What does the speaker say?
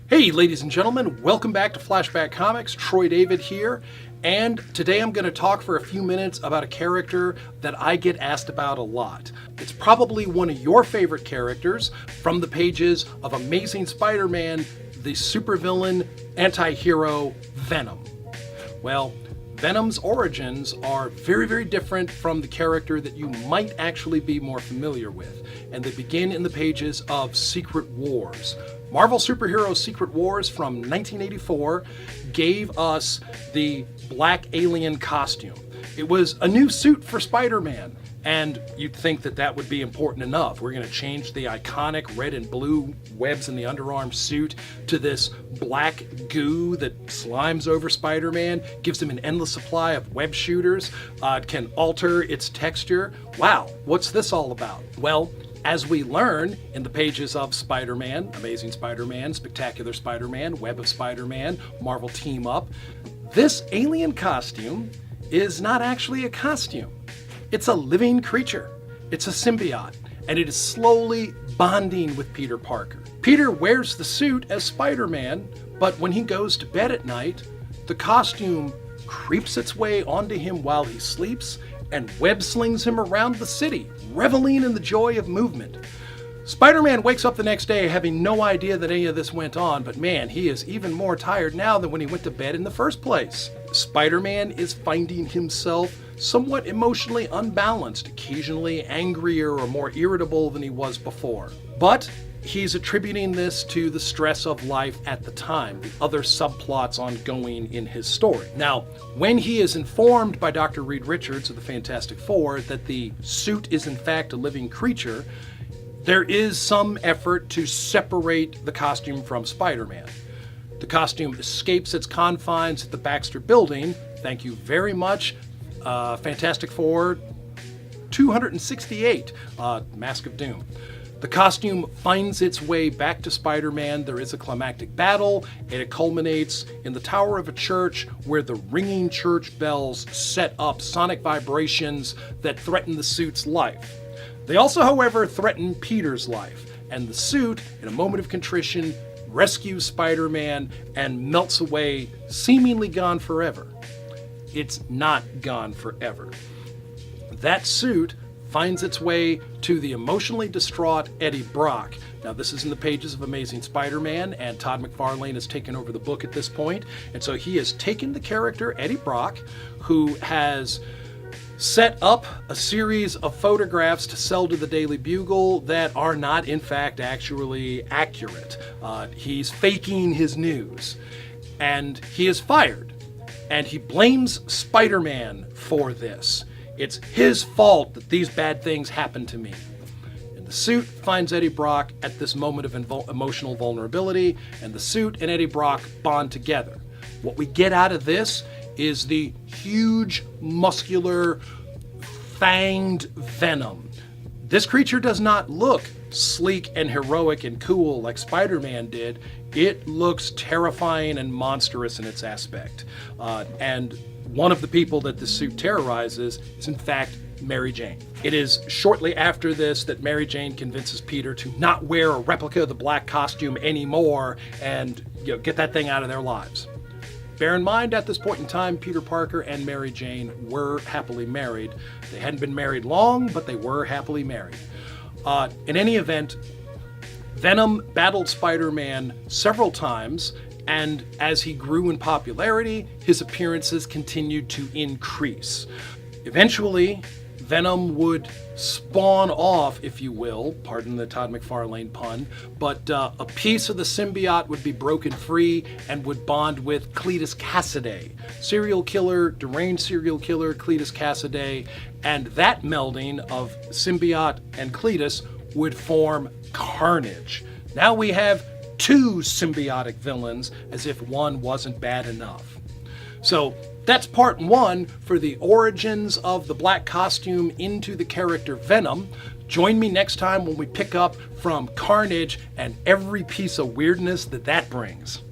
Hey ladies and gentlemen, welcome back to Flashback Comics. Troy David here, and today I'm going to talk for a few minutes about a character that I get asked about a lot. It's probably one of your favorite characters from the pages of Amazing Spider-Man, the supervillain anti-hero Venom. Well, Venom's origins are very, very different from the character that you might actually be more familiar with, and they begin in the pages of Secret Wars. Marvel Superhero Secret Wars from 1984 gave us the black alien costume. It was a new suit for Spider-Man, and you'd think that that would be important enough. We're going to change the iconic red and blue webs in the underarm suit to this black goo that slimes over Spider-Man, gives him an endless supply of web shooters, can alter its texture. Wow, what's this all about? Well, as we learn in the pages of Spider-Man, Amazing Spider-Man, Spectacular Spider-Man, Web of Spider-Man, Marvel Team Up, this alien costume is not actually a costume. It's a living creature. It's a symbiote, and it is slowly bonding with Peter Parker. Peter wears the suit as Spider-Man, but when he goes to bed at night, the costume creeps its way onto him while he sleeps and web slings him around the city, reveling in the joy of movement. Spider-Man wakes up the next day having no idea that any of this went on, but man, he is even more tired now than when he went to bed in the first place. Spider-Man is finding himself somewhat emotionally unbalanced, occasionally angrier or more irritable than he was before. But he's attributing this to the stress of life at the time, the other subplots ongoing in his story. Now, when he is informed by Dr. Reed Richards of the Fantastic Four that the suit is in fact a living creature, there is some effort to separate the costume from Spider-Man. The costume escapes its confines at the Baxter Building. Thank you very much, Fantastic Four 268, Mask of Doom. The costume finds its way back to Spider-Man. There is a climactic battle, and it culminates in the tower of a church where the ringing church bells set up sonic vibrations that threaten the suit's life. They also, however, threaten Peter's life, and the suit, in a moment of contrition, rescues Spider-Man and melts away, seemingly gone forever. It's not gone forever. That suit finds its way to the emotionally distraught Eddie Brock. Now, this is in the pages of Amazing Spider-Man, and Todd McFarlane has taken over the book at this point, and so he has taken the character Eddie Brock, who has set up a series of photographs to sell to the Daily Bugle that are not, in fact, actually accurate. He's faking his news, and he is fired, and he blames Spider-Man for this. It's his fault that these bad things happened to me. And the suit finds Eddie Brock at this moment of emotional vulnerability, and the suit and Eddie Brock bond together. What we get out of this is the huge, muscular, fanged Venom. This creature does not look sleek and heroic and cool like Spider-Man did. It looks terrifying and monstrous in its aspect. And one of the people that this suit terrorizes is, in fact, Mary Jane. It is shortly after this that Mary Jane convinces Peter to not wear a replica of the black costume anymore and get that thing out of their lives. Bear in mind, at this point in time, Peter Parker and Mary Jane were happily married. They hadn't been married long, but they were happily married. In any event, Venom battled Spider-Man several times, and as he grew in popularity, his appearances continued to increase. Eventually, Venom would spawn off, if you will, pardon the Todd McFarlane pun, but a piece of the symbiote would be broken free and would bond with Cletus Kasady, serial killer, deranged serial killer Cletus Kasady, and that melding of symbiote and Cletus would form Carnage. Now we have two symbiotic villains, as if one wasn't bad enough. So that's part one for the origins of the black costume into the character Venom. Join me next time when we pick up from Carnage and every piece of weirdness that brings.